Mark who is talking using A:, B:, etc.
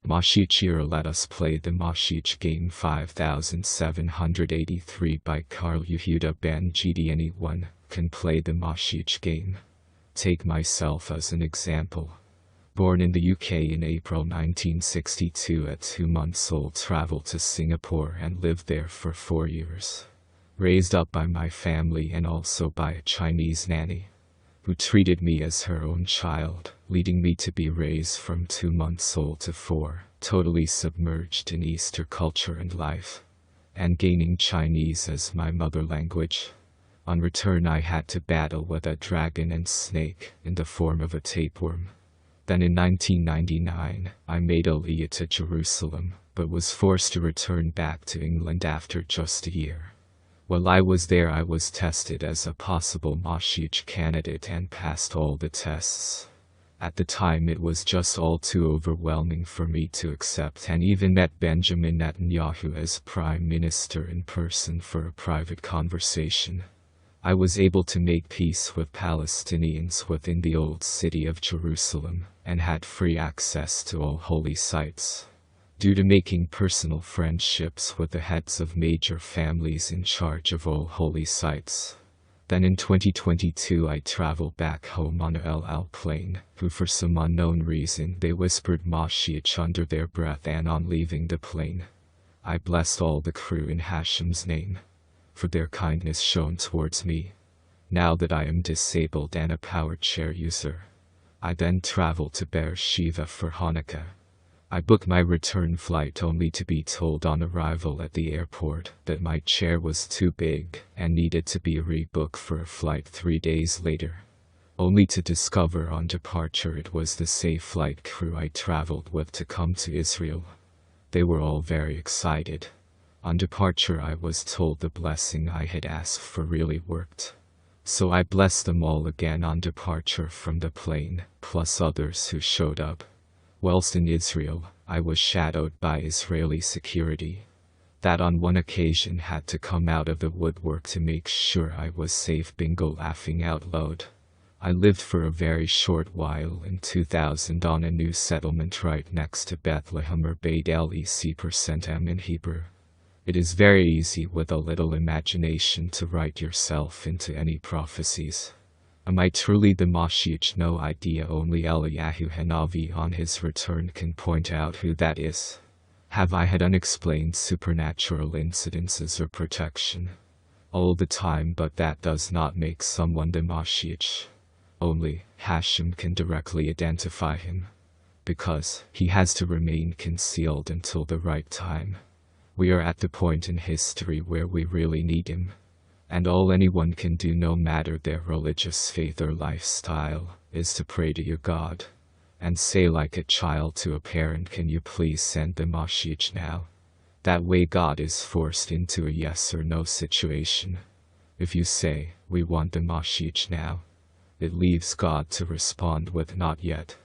A: MoShiach Era. Let us play the MoShiach game 5783 by Carl Yehuda Ben-Yedda. Anyone can play the MoShiach game. Take myself as an example. Born in the UK in April 1962, at 2 months old, traveled to Singapore and lived there for 4 years. Raised up by my family and also by a Chinese nanny, who treated me as her own child, leading me to be raised from 2 months old to 4, totally submerged in Eastern culture and life, and gaining Chinese as my mother language. On return, I had to battle with a dragon and snake in the form of a tapeworm. Then in 1999, I made Aliyah to Jerusalem, but was forced to return back to England after just a year. While I was there, I was tested as a possible MoShiach candidate and passed all the tests. At the time, it was just all too overwhelming for me to accept, and even met Benjamin Netanyahu as Prime Minister in person for a private conversation. I was able to make peace with Palestinians within the old city of Jerusalem, and had free access to all holy sites, due to making personal friendships with the heads of major families in charge of all holy sites. Then in 2022, I traveled back home on a El Al plane, who for some unknown reason they whispered MoShiach under their breath, and on leaving the plane, I blessed all the crew in HaShem's name for their kindness shown towards me. Now that I am disabled and a power chair user, I then traveled to Beersheba for Hanukkah. I booked my return flight only to be told on arrival at the airport that my chair was too big and needed to be rebooked for a flight 3 days later, only to discover on departure it was the same flight crew I traveled with to come to Israel. They were all very excited. On departure, I was told the blessing I had asked for really worked. So I blessed them all again on departure from the plane, plus others who showed up. Whilst in Israel, I was shadowed by Israeli security, that on one occasion had to come out of the woodwork to make sure I was safe. Bingo, laughing out loud. I lived for a very short while in 2000 on a new settlement right next to Bethlehem, or Beit El-Ec% in Hebrew. It is very easy with a little imagination to write yourself into any prophecies. Am I truly the MoShiach? No idea. Only Eliyahu Hanavi on his return can point out who that is. Have I had unexplained supernatural incidences or protection all the time? But that does not make someone the MoShiach. Only HaShem can directly identify him, because he has to remain concealed until the right time. We are at the point in history where we really need him, and all anyone can do, no matter their religious faith or lifestyle, is to pray to your God and say like a child to a parent, "Can you please send the MoShiach now?" That way God is forced into a yes or no situation. If you say, "We want the MoShiach now," it leaves God to respond with "not yet."